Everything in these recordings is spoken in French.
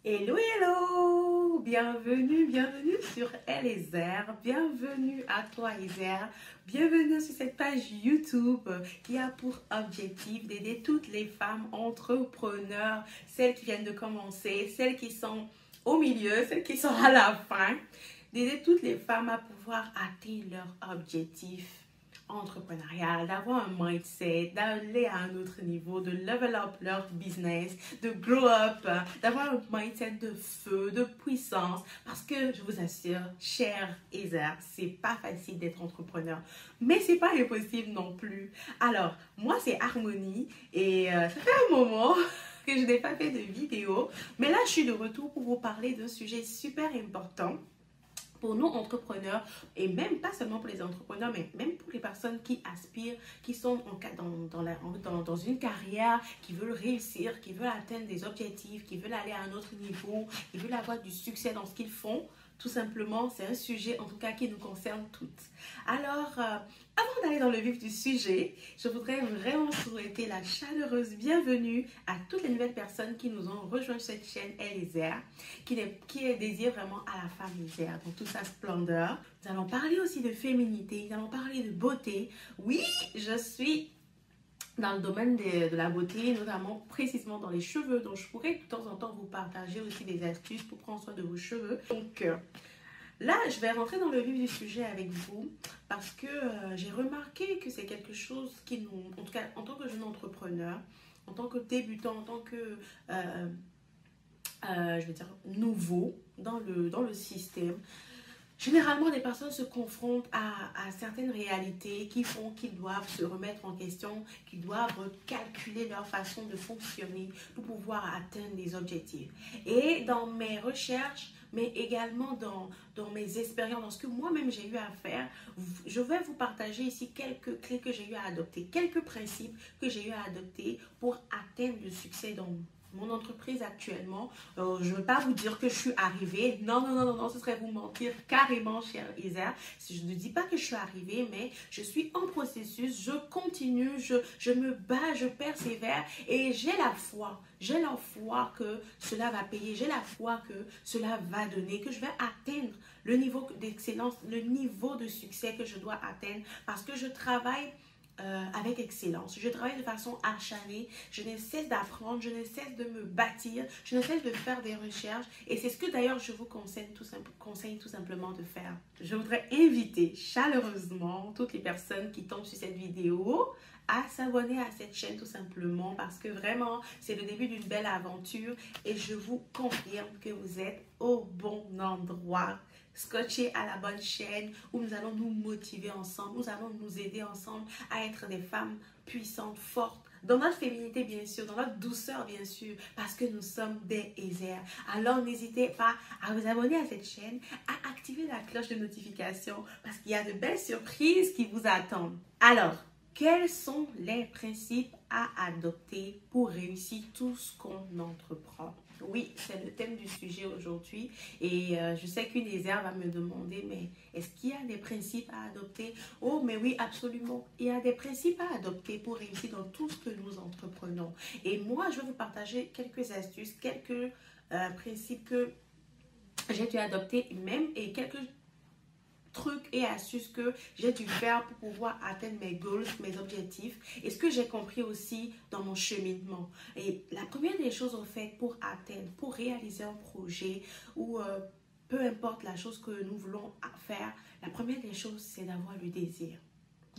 Hello, hello! Bienvenue sur Eliezer. Bienvenue à toi, Eliezer. Bienvenue sur cette page YouTube qui a pour objectif d'aider toutes les femmes entrepreneurs, celles qui viennent de commencer, celles qui sont au milieu, celles qui sont à la fin, d'aider toutes les femmes à pouvoir atteindre leur objectif entrepreneurial, d'avoir un mindset, d'aller à un autre niveau, de level up leur business, de grow up, d'avoir un mindset de feu, de puissance. Parce que je vous assure, cher Eliezer, c'est pas facile d'être entrepreneur, mais c'est pas impossible non plus. Alors, moi c'est Harmonie et ça fait un moment que je n'ai pas fait de vidéo, mais là je suis de retour pour vous parler d'un sujet super important pour nous entrepreneurs, et même pas seulement pour les entrepreneurs, mais même pour les personnes qui aspirent, qui sont dans une carrière, qui veulent réussir, qui veulent atteindre des objectifs, qui veulent aller à un autre niveau, qui veulent avoir du succès dans ce qu'ils font. Tout simplement, c'est un sujet en tout cas qui nous concerne toutes. Alors, avant d'aller dans le vif du sujet, je voudrais vraiment souhaiter la chaleureuse bienvenue à toutes les nouvelles personnes qui nous ont rejoint cette chaîne Eliezer, qui désire vraiment à la femme Eliezer dans toute sa splendeur. Nous allons parler aussi de féminité, nous allons parler de beauté. Oui, je suis dans le domaine de la beauté, notamment précisément dans les cheveux. Donc, je pourrais de temps en temps vous partager aussi des astuces pour prendre soin de vos cheveux. Donc, là, je vais rentrer dans le vif du sujet avec vous parce que j'ai remarqué que c'est quelque chose qui nous, en tout cas, en tant que jeune entrepreneur, en tant que débutant, en tant que, je vais dire, nouveau dans le système, généralement, des personnes se confrontent à certaines réalités qui font qu'ils doivent se remettre en question, qu'ils doivent calculer leur façon de fonctionner pour pouvoir atteindre des objectifs. Et dans mes recherches, mais également dans mes expériences, dans ce que moi-même j'ai eu à faire, je vais vous partager ici quelques clés que j'ai eu à adopter, quelques principes que j'ai eu à adopter pour atteindre le succès dans mon entreprise actuellement. Je ne veux pas vous dire que je suis arrivée. Non, ce serait vous mentir carrément, cher Eliezer. Je ne dis pas que je suis arrivée, mais je suis en processus, je continue, je me bats, je persévère et j'ai la foi. J'ai la foi que cela va payer, j'ai la foi que cela va donner, que je vais atteindre le niveau d'excellence, le niveau de succès que je dois atteindre parce que je travaille avec excellence. Je travaille de façon acharnée, je ne cesse d'apprendre, je ne cesse de me bâtir, je ne cesse de faire des recherches et c'est ce que d'ailleurs je vous conseille tout simplement de faire. Je voudrais inviter chaleureusement toutes les personnes qui tombent sur cette vidéo à s'abonner à cette chaîne tout simplement parce que vraiment c'est le début d'une belle aventure et je vous confirme que vous êtes au bon endroit. Scotché à la bonne chaîne où nous allons nous motiver ensemble, nous allons nous aider ensemble à être des femmes puissantes, fortes, dans notre féminité bien sûr, dans notre douceur bien sûr, parce que nous sommes des Eliezer. Alors n'hésitez pas à vous abonner à cette chaîne, à activer la cloche de notification parce qu'il y a de belles surprises qui vous attendent. Alors, quels sont les principes à adopter pour réussir tout ce qu'on entreprend? Oui, c'est le thème du sujet aujourd'hui et je sais qu'une Eliezer va me demander, mais est-ce qu'il y a des principes à adopter? Oh, mais oui, absolument. Il y a des principes à adopter pour réussir dans tout ce que nous entreprenons. Et moi, je vais vous partager quelques astuces, quelques principes que j'ai dû adopter même et quelques trucs et astuces que j'ai dû faire pour pouvoir atteindre mes goals, mes objectifs et ce que j'ai compris aussi dans mon cheminement. Et la première des choses en fait pour atteindre, pour réaliser un projet ou peu importe la chose que nous voulons faire, la première des choses c'est d'avoir le désir.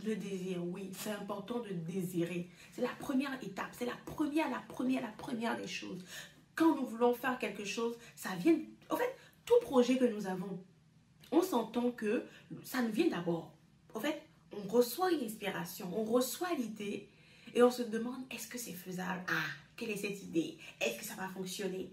Le désir, oui, c'est important de désirer. C'est la première étape, c'est la première des choses. Quand nous voulons faire quelque chose, ça vient, en fait, tout projet que nous avons, on s'entend que ça nous vient d'abord. En fait, on reçoit une inspiration, on reçoit l'idée et on se demande est-ce que c'est faisable? Ah, quelle est cette idée? Est-ce que ça va fonctionner?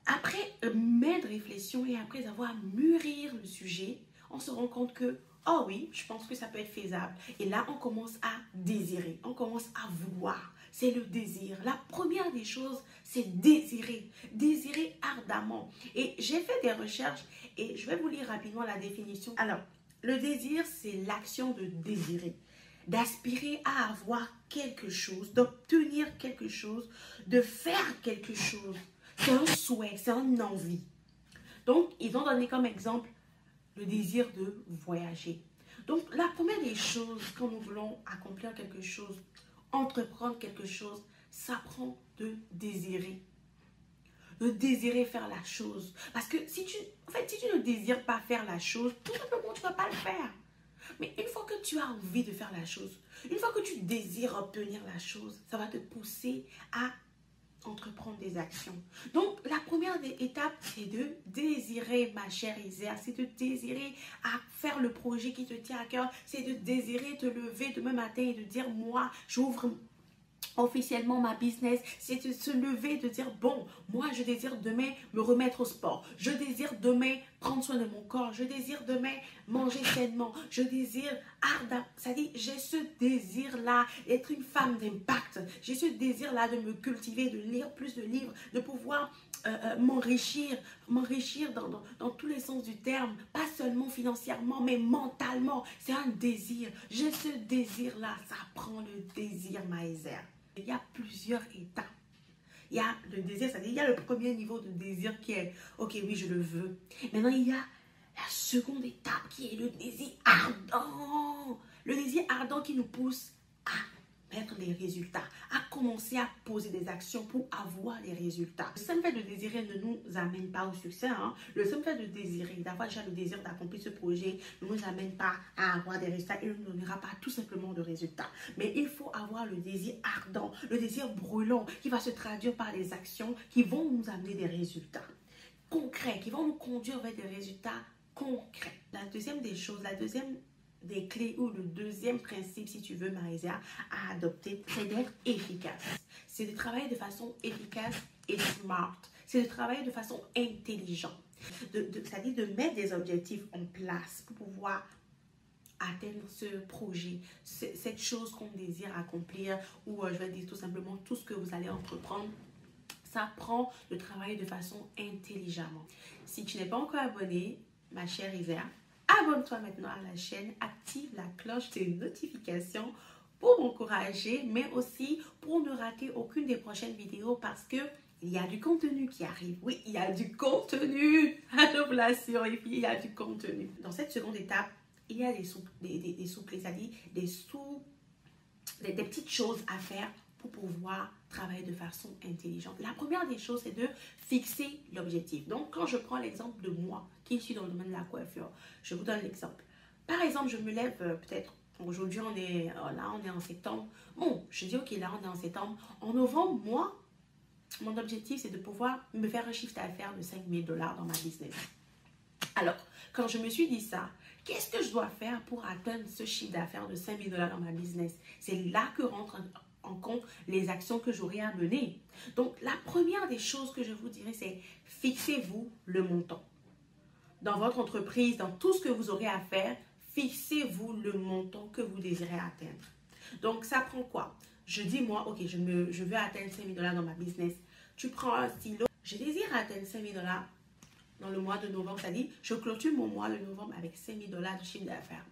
Après maintes réflexions et après avoir mûri le sujet, on se rend compte que oh oui, je pense que ça peut être faisable. Et là, on commence à désirer, on commence à vouloir. C'est le désir. La première des choses, c'est désirer. Désirer ardemment. Et j'ai fait des recherches et je vais vous lire rapidement la définition. Alors, le désir, c'est l'action de désirer, d'aspirer à avoir quelque chose, d'obtenir quelque chose, de faire quelque chose. c'est un souhait, c'est une envie. Donc, ils ont donné comme exemple le désir de voyager. Donc, la première des choses, quand nous voulons accomplir quelque chose, entreprendre quelque chose, ça prend de désirer. De désirer faire la chose. Parce que si tu ne désires pas faire la chose, tout simplement, tu ne vas pas le faire. Mais une fois que tu as envie de faire la chose, une fois que tu désires obtenir la chose, ça va te pousser à entreprendre des actions. Donc, la première étape, c'est de désirer, ma chère Isère, c'est de désirer à faire le projet qui te tient à cœur, c'est de désirer te lever demain matin et de dire, moi, j'ouvre officiellement ma business, c'est de se lever, de dire, bon, moi, je désire demain me remettre au sport, je désire demain prendre soin de mon corps, je désire demain manger sainement, je désire ardemment, c'est-à-dire, j'ai ce désir-là d'être une femme d'impact, j'ai ce désir-là de me cultiver, de lire plus de livres, de pouvoir m'enrichir dans tous les sens du terme, pas seulement financièrement, mais mentalement. C'est un désir. J'ai ce désir-là. Ça prend le désir, Maëzère. Il y a plusieurs étapes. Il y a le désir, c'est-à-dire il y a le premier niveau de désir qui est, ok, oui, je le veux. Maintenant, il y a la seconde étape qui est le désir ardent. Le désir ardent qui nous pousse à mettre les résultats, à commencer à poser des actions pour avoir les résultats. Le simple fait de désirer ne nous amène pas au succès. Le simple fait de désirer, d'avoir déjà le désir d'accomplir ce projet, ne nous amène pas à avoir des résultats. Il ne nous donnera pas tout simplement de résultats. Mais il faut avoir le désir ardent, le désir brûlant qui va se traduire par les actions qui vont nous amener des résultats concrets, qui vont nous conduire vers des résultats concrets. La deuxième des choses, la deuxième des clés ou le deuxième principe, si tu veux, Maïsia, à adopter, c'est d'être efficace. C'est de travailler de façon efficace et smart. C'est de travailler de façon intelligente. C'est-à-dire de mettre des objectifs en place pour pouvoir atteindre ce projet, cette chose qu'on désire accomplir, ou je vais dire tout simplement tout ce que vous allez entreprendre. Ça prend de travailler de façon intelligemment. Si tu n'es pas encore abonné, ma chère Isère, abonne-toi maintenant à la chaîne, active la cloche des notifications pour m'encourager, mais aussi pour ne rater aucune des prochaines vidéos parce que il y a du contenu qui arrive. Oui, il y a du contenu. Alors, la sur et puis il y a du contenu. Dans cette seconde étape, il y a des sous-clés, c'est-à-dire des petites choses à faire pour pouvoir travailler de façon intelligente. La première des choses, c'est de fixer l'objectif. Donc, quand je prends l'exemple de moi, qui suis dans le domaine de la coiffure, je vous donne l'exemple. Par exemple, je me lève peut-être, aujourd'hui on est en septembre. Bon, je dis ok, là on est en septembre. En novembre, moi, mon objectif, c'est de pouvoir me faire un chiffre d'affaires de 5 000 $ dans ma business. Alors, quand je me suis dit ça, qu'est-ce que je dois faire pour atteindre ce chiffre d'affaires de 5 000 $ dans ma business? C'est là que rentre en compte les actions que j'aurai à mener. Donc, la première des choses que je vous dirais, c'est fixez-vous le montant. Dans votre entreprise, dans tout ce que vous aurez à faire, fixez-vous le montant que vous désirez atteindre. Donc, ça prend quoi? Je dis, moi, ok, je veux atteindre 5 000 $ dans ma business. Tu prends un stylo. Je désire atteindre 5 000 $ dans le mois de novembre. C'est-à-dire, je clôture mon mois de novembre avec 5 000 $ de chiffre d'affaires.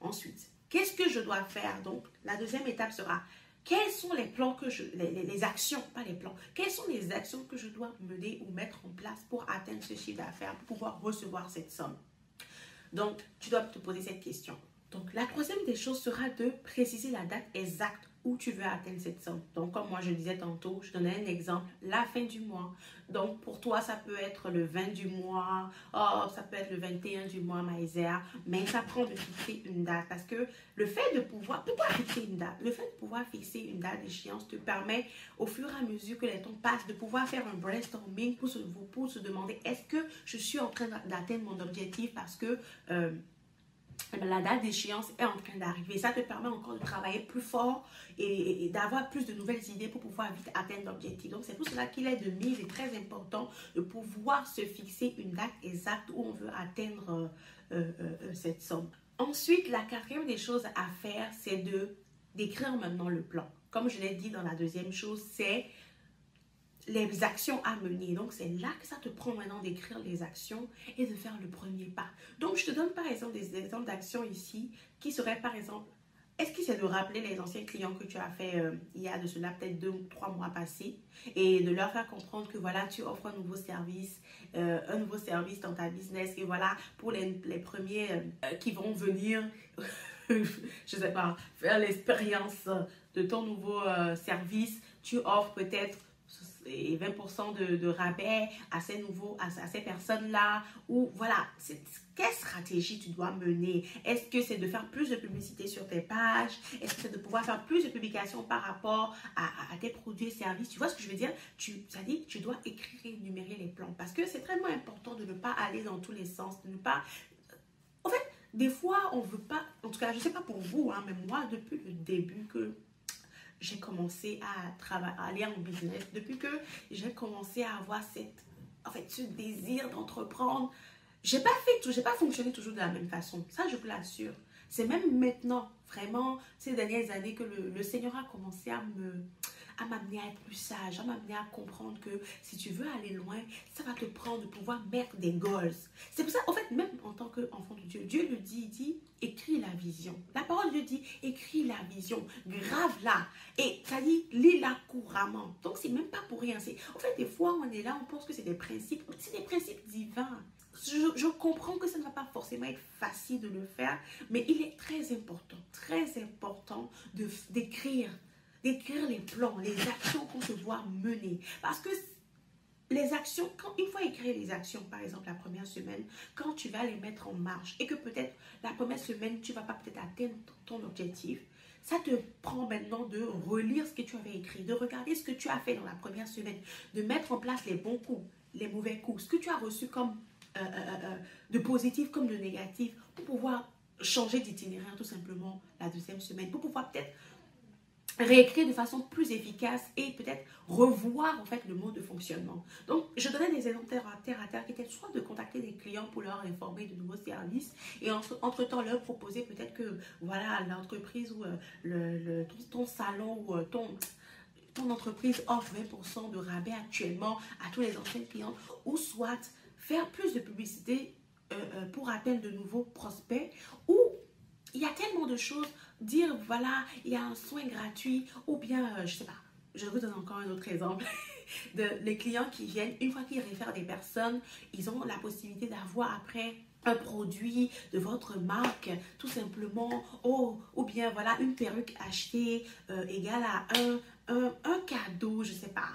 Ensuite, qu'est-ce que je dois faire? Donc, la deuxième étape sera, quels sont les plans que les actions, pas les plans, quelles sont les actions que je dois mener ou mettre en place pour atteindre ce chiffre d'affaires, pour pouvoir recevoir cette somme? Donc, tu dois te poser cette question. Donc, la troisième des choses sera de préciser la date exacte où tu veux atteindre cette somme. Donc, comme moi je disais tantôt, je donnais un exemple, la fin du mois. Donc, pour toi, ça peut être le 20 du mois, ça peut être le 21 du mois, Maïzère, mais ça prend de fixer une date parce que le fait de pouvoir, pourquoi fixer une date? Le fait de pouvoir fixer une date d'échéance te permet, au fur et à mesure que les temps passent, de pouvoir faire un brainstorming pour se demander est-ce que je suis en train d'atteindre mon objectif parce que la date d'échéance est en train d'arriver. Ça te permet encore de travailler plus fort et d'avoir plus de nouvelles idées pour pouvoir vite atteindre l'objectif. Donc, c'est pour cela qu'il est de mise et très important de pouvoir se fixer une date exacte où on veut atteindre cette somme. Ensuite, la quatrième des choses à faire, c'est d'écrire maintenant le plan. Comme je l'ai dit dans la deuxième chose, c'est les actions à mener. Donc, c'est là que ça te prend maintenant d'écrire les actions et de faire le premier pas. Donc, je te donne par exemple des exemples d'actions ici qui seraient par exemple est-ce que c'est de rappeler les anciens clients que tu as fait il y a de cela peut-être 2 ou 3 mois passés et de leur faire comprendre que voilà, tu offres un nouveau service dans ta business et voilà, pour les premiers qui vont venir, je sais pas, faire l'expérience de ton nouveau service, tu offres peut-être 20% de rabais à ces personnes-là, ou voilà, quelle stratégie tu dois mener? Est-ce que c'est de faire plus de publicité sur tes pages? Est-ce que c'est de pouvoir faire plus de publications par rapport à tes produits et services? Tu vois ce que je veux dire? Ça dit que tu dois écrire et énumérer les plans, parce que c'est vraiment important de ne pas aller dans tous les sens, de ne pas... En fait, des fois, on veut pas, en tout cas, je sais pas pour vous, hein, mais moi, depuis le début que j'ai commencé à aller en business, depuis que j'ai commencé à avoir ce désir d'entreprendre, j'ai pas fonctionné toujours de la même façon. Ça, je vous l'assure. C'est même maintenant, vraiment, ces dernières années que le Seigneur a commencé à m'amener à être plus sage, à m'amener à comprendre que si tu veux aller loin, ça va te prendre de pouvoir mettre des goals. C'est pour ça, en fait, même en tant qu'enfant de Dieu, Dieu le dit, il dit, écris la vision. La parole de Dieu dit, écris la vision, grave-la. Et ça dit, lis-la couramment. Donc, c'est même pas pour rien. En fait, des fois, on est là, on pense que c'est des principes divins. Je comprends que ça ne va pas forcément être facile de le faire, mais il est très important d'écrire les plans, les actions qu'on se doit mener. Parce que les actions, une fois écrire les actions, par exemple la première semaine, quand tu vas les mettre en marche et que peut-être la première semaine, tu ne vas pas peut-être atteindre ton objectif, ça te prend maintenant de relire ce que tu avais écrit, de regarder ce que tu as fait dans la première semaine, de mettre en place les bons coups, les mauvais coups, ce que tu as reçu comme de positif comme de négatif, pour pouvoir changer d'itinéraire tout simplement la deuxième semaine, pour pouvoir peut-être réécrire de façon plus efficace et peut-être revoir en fait le mode de fonctionnement. Donc, je donnais des exemples terre à terre qui étaient soit de contacter des clients pour leur informer de nouveaux services et entre-temps leur proposer peut-être que voilà l'entreprise ou ton salon ou ton entreprise offre 20% de rabais actuellement à tous les anciens clients, ou soit faire plus de publicité pour atteindre de nouveaux prospects, ou il y a tellement de choses, dire voilà, il y a un soin gratuit, ou bien, je sais pas, je vous donne encore un autre exemple, les clients qui viennent, une fois qu'ils réfèrent des personnes, ils ont la possibilité d'avoir après un produit de votre marque, tout simplement, ou bien voilà, une perruque achetée égale à un cadeau, je sais pas,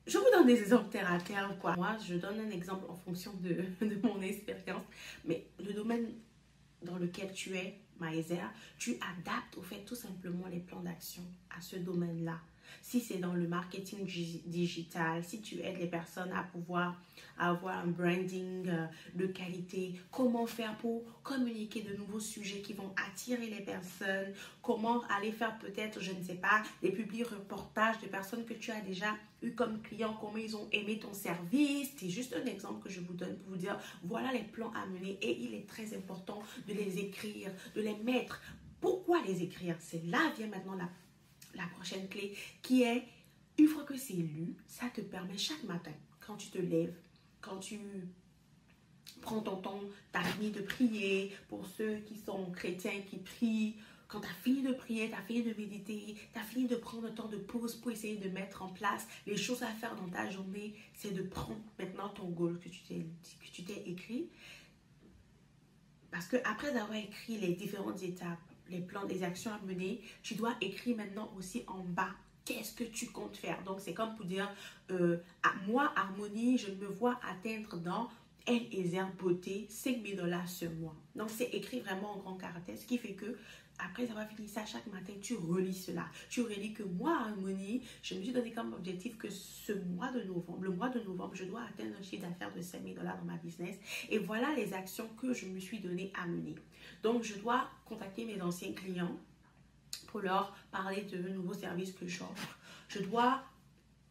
je vous donne des exemples terre à terre, quoi. Moi, je donne un exemple en fonction de mon expérience, mais le domaine dans lequel tu es, Maëzer, tu adaptes au fait tout simplement les plans d'action à ce domaine-là. Si c'est dans le marketing digital, si tu aides les personnes à pouvoir avoir un branding de qualité, comment faire pour communiquer de nouveaux sujets qui vont attirer les personnes, comment aller faire peut-être, je ne sais pas, des publi-reportages de personnes que tu as déjà eu comme clients, comment ils ont aimé ton service. C'est juste un exemple que je vous donne pour vous dire, voilà les plans à mener et il est très important de les écrire, de les mettre. Pourquoi les écrire? C'est là vient maintenant la prochaine clé qui est, une fois que c'est lu, ça te permet chaque matin, quand tu te lèves, quand tu prends ton temps, tu as fini de prier, pour ceux qui sont chrétiens qui prient, quand tu as fini de prier, tu as fini de méditer, tu as fini de prendre un temps de pause pour essayer de mettre en place les choses à faire dans ta journée, c'est de prendre maintenant ton goal que tu t'es écrit. Parce que après avoir écrit les différentes étapes, les plans, les actions à mener, tu dois écrire maintenant aussi en bas qu'est-ce que tu comptes faire. Donc, c'est comme pour dire, moi, Harmonie, je me vois atteindre dans Eliezer Beauté 5 000 $ ce mois. Donc, c'est écrit vraiment en grand caractère, ce qui fait que après avoir fini ça, chaque matin, tu relis cela. Tu relis que moi, Harmonie, je me suis donné comme objectif que ce mois de novembre, le mois de novembre, je dois atteindre un chiffre d'affaires de 5 000 $ dans ma business. Et voilà les actions que je me suis donné à mener. Donc, je dois contacter mes anciens clients pour leur parler de nouveaux services que j'offre. Je dois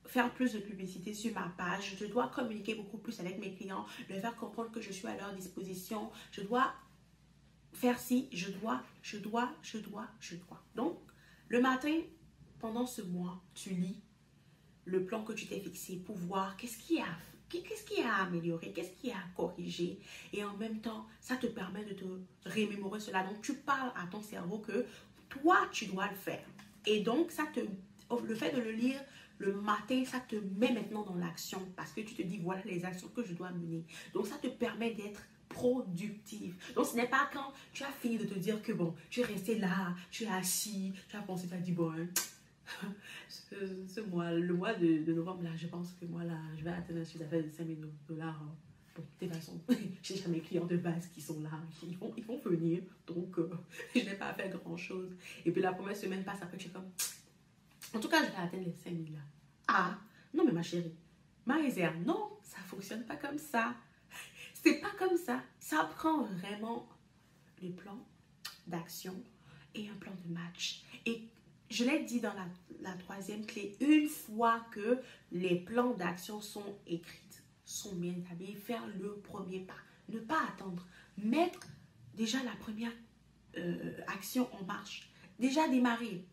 faire plus de publicité sur ma page. Je dois communiquer beaucoup plus avec mes clients, leur faire comprendre que je suis à leur disposition. Je dois faire ci, je dois. Donc, le matin, pendant ce mois, tu lis le plan que tu t'es fixé pour voir qu'est-ce qu'il y a à améliorer, qu'est-ce qu'il y a à corriger. Et en même temps, ça te permet de te remémorer cela. Donc, tu parles à ton cerveau que toi, tu dois le faire. Et donc, le fait de le lire le matin, ça te met maintenant dans l'action parce que tu te dis, voilà les actions que je dois mener. Donc, ça te permet d'être productive. Donc, ce n'est pas quand tu as fini de te dire que bon, tu es resté là, tu es assis, tu as pensé, tu as dit, bon, hein, le mois de novembre, là, je pense que moi, là, je vais atteindre un chiffre d'affaires de 5 000 dollars. Bon, de toute façon, j'ai déjà mes clients de base qui sont là, ils vont venir, donc je n'ai pas à faire grand-chose. Et puis la première semaine passe, après tu es comme, en tout cas, je vais atteindre les 5 000 là. Ah, non mais ma chérie, ma réserve, non, ça ne fonctionne pas comme ça. C'est pas comme ça. Ça prend vraiment les plans d'action et un plan de match. Et je l'ai dit dans la troisième clé, une fois que les plans d'action sont écrits, sont bien établis, faire le premier pas. Ne pas attendre. Mettre déjà la première action en marche. Déjà démarrer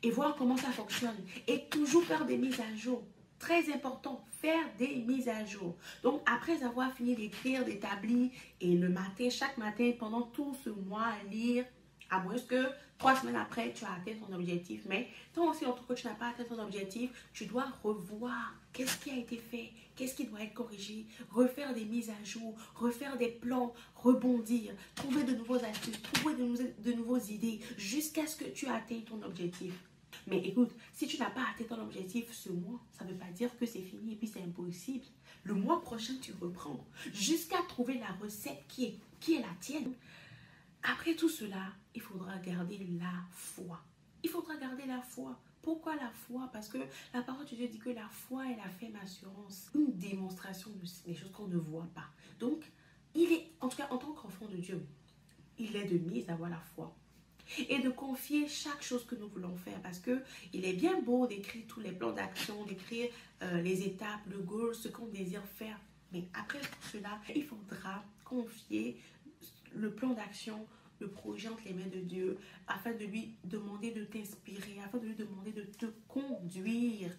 et voir comment ça fonctionne. Et toujours faire des mises à jour. Très important, faire des mises à jour. Donc, après avoir fini d'écrire, d'établir, et le matin, chaque matin, pendant tout ce mois, lire, à moins que 3 semaines après, tu as atteint ton objectif. Mais tant aussi longtemps que tu n'as pas atteint ton objectif, tu dois revoir qu'est-ce qui a été fait, qu'est-ce qui doit être corrigé, refaire des mises à jour, refaire des plans, rebondir, trouver de nouveaux astuces, trouver de nouvelles idées, jusqu'à ce que tu atteignes ton objectif. Mais écoute, si tu n'as pas atteint ton objectif ce mois, ça ne veut pas dire que c'est fini et puis c'est impossible. Le mois prochain, tu reprends jusqu'à trouver la recette qui est la tienne. Après tout cela, il faudra garder la foi. Il faudra garder la foi. Pourquoi la foi? Parce que la parole de Dieu dit que la foi est la ferme assurance, une démonstration des choses qu'on ne voit pas. Donc, il est, en tout cas en tant qu'enfant de Dieu, il est de mise d'avoir la foi. Et de confier chaque chose que nous voulons faire. Parce que il est bien beau d'écrire tous les plans d'action, d'écrire les étapes, le goal, ce qu'on désire faire. Mais après tout cela, il faudra confier le plan d'action, le projet entre les mains de Dieu, afin de lui demander de t'inspirer, afin de lui demander de te conduire,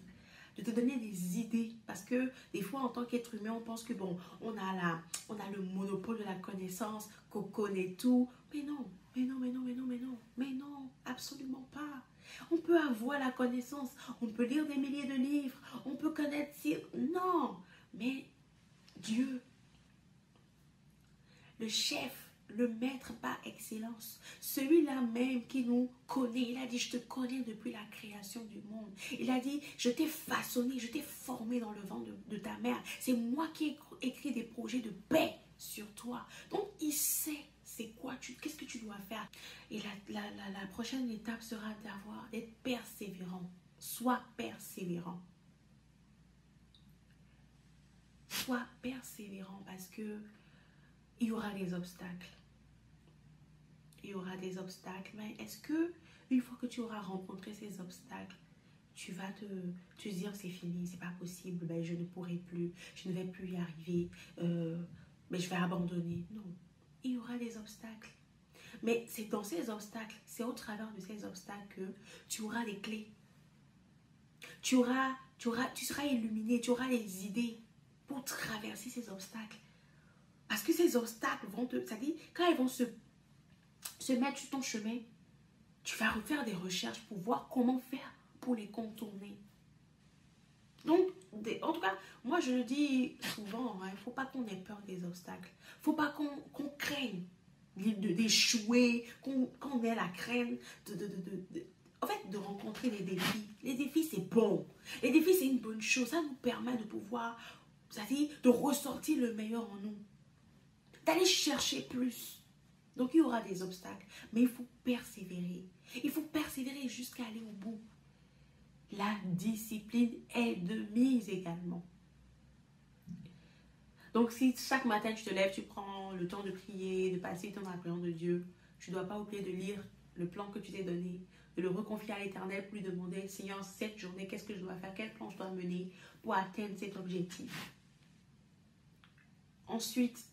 de te donner des idées. Parce que des fois, en tant qu'être humain, on pense que bon, on a le monopole de la connaissance, qu'on connaît tout. Mais non, mais non, mais non, mais non, mais non, mais non, absolument pas. On peut avoir la connaissance, on peut lire des milliers de livres, on peut connaître... Non, mais Dieu, le chef, le maître par excellence, celui-là même qui nous connaît, il a dit, je te connais depuis la création du monde. Il a dit, je t'ai façonné, je t'ai formé dans le ventre de ta mère. C'est moi qui ai écrit des projets de paix sur toi. Donc, il sait c'est quoi, qu'est-ce que tu dois faire. Et la prochaine étape sera d'être persévérant. Sois persévérant. Sois persévérant parce que il y aura des obstacles. Il y aura des obstacles, mais est-ce que une fois que tu auras rencontré ces obstacles, tu vas te dire c'est fini, c'est pas possible, ben, je ne pourrai plus, je ne vais plus y arriver, mais je vais abandonner. Non, il y aura des obstacles. Mais c'est dans ces obstacles, c'est au travers de ces obstacles que tu auras des clés. Tu seras illuminé, tu auras les idées pour traverser ces obstacles. Parce que ces obstacles vont c'est-à-dire, quand ils vont se mettre sur ton chemin, tu vas refaire des recherches pour voir comment faire pour les contourner. Donc, en tout cas, moi je le dis souvent, il ne faut pas qu'on ait peur des obstacles. Il ne faut pas qu'on craigne d'échouer, qu'on ait la crainte en fait, de rencontrer des défis. Les défis, c'est bon. Les défis, c'est une bonne chose. Ça nous permet de pouvoir, c'est-à-dire de ressortir le meilleur en nous. D'aller chercher plus. Donc, il y aura des obstacles. Mais il faut persévérer. Il faut persévérer jusqu'à aller au bout. La discipline est de mise également. Donc, si chaque matin, tu te lèves, tu prends le temps de prier, de passer le temps dans la présence de Dieu, tu ne dois pas oublier de lire le plan que tu t'es donné, de le reconfier à l'Éternel, pour lui demander, Seigneur, cette journée, qu'est-ce que je dois faire, quel plan je dois mener pour atteindre cet objectif. Ensuite,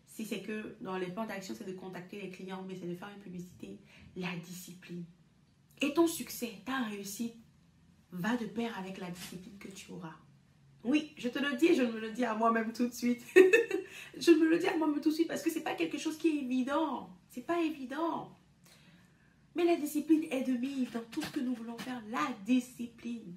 si c'est que dans les plans d'action, c'est de contacter les clients, mais c'est de faire une publicité, la discipline. Et ton succès, ta réussite, va de pair avec la discipline que tu auras. Oui, je te le dis et je me le dis à moi-même tout de suite. Je me le dis à moi-même tout de suite parce que ce n'est pas quelque chose qui est évident. Ce n'est pas évident. Mais la discipline est de mise dans tout ce que nous voulons faire. La discipline.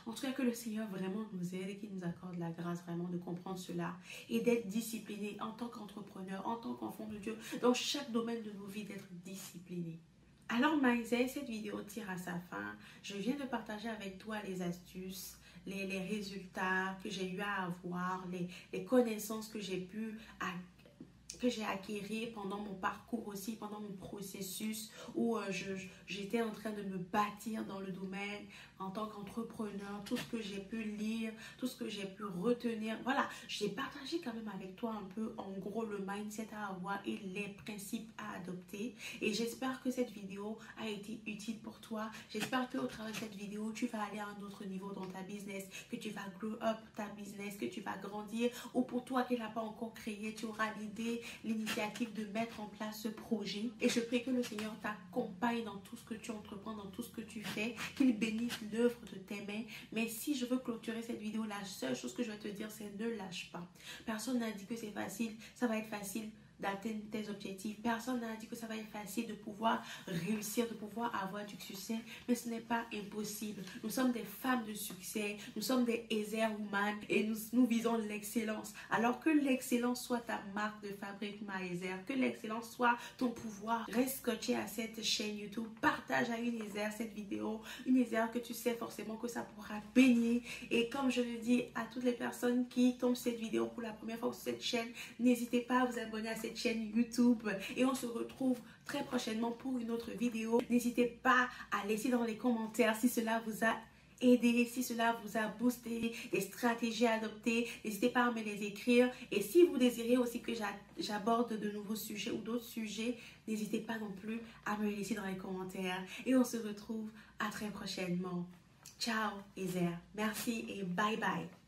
En tout cas, que le Seigneur vraiment nous aide et qu'il nous accorde la grâce vraiment de comprendre cela et d'être discipliné en tant qu'entrepreneur, en tant qu'enfant de Dieu, dans chaque domaine de nos vies, d'être discipliné. Alors, Maïsé, cette vidéo tire à sa fin. Je viens de partager avec toi les astuces, les résultats que j'ai eu à avoir, les connaissances que j'ai pu acquérir pendant mon parcours aussi, pendant mon processus où j'étais en train de me bâtir dans le domaine en tant qu'entrepreneur, tout ce que j'ai pu lire, tout ce que j'ai pu retenir. Voilà, j'ai partagé quand même avec toi un peu en gros le mindset à avoir et les principes à adopter. Et j'espère que cette vidéo a été utile pour toi. J'espère qu'au travers de cette vidéo, tu vas aller à un autre niveau dans ta business, que tu vas grow up ta business, que tu vas grandir. Ou pour toi qui ne l'as pas encore créé, tu auras l'idée, l'initiative de mettre en place ce projet. Et je prie que le Seigneur t'accompagne dans tout ce que tu entreprends, dans tout ce que tu fais, qu'il bénisse l'œuvre de tes mains. Mais si je veux clôturer cette vidéo, la seule chose que je vais te dire, c'est ne lâche pas. Personne n'a dit que c'est facile, ça va être facile d'atteindre tes objectifs. Personne n'a dit que ça va être facile de pouvoir réussir, de pouvoir avoir du succès, mais ce n'est pas impossible. Nous sommes des femmes de succès, nous sommes des Ezer Woman et nous visons l'excellence. Alors que l'excellence soit ta marque de fabrique, ma Ezer, que l'excellence soit ton pouvoir. Reste scotché à cette chaîne YouTube, partage à une Ezer cette vidéo, une Ezer que tu sais forcément que ça pourra bénir. Et comme je le dis à toutes les personnes qui tombent cette vidéo pour la première fois sur cette chaîne, n'hésitez pas à vous abonner à cette chaîne YouTube et on se retrouve très prochainement pour une autre vidéo. N'hésitez pas à laisser dans les commentaires si cela vous a aidé, si cela vous a boosté, des stratégies à adopter. N'hésitez pas à me les écrire. Et si vous désirez aussi que j'aborde de nouveaux sujets ou d'autres sujets, n'hésitez pas non plus à me laisser dans les commentaires. Et on se retrouve à très prochainement. Ciao, Ezer. Merci et bye bye.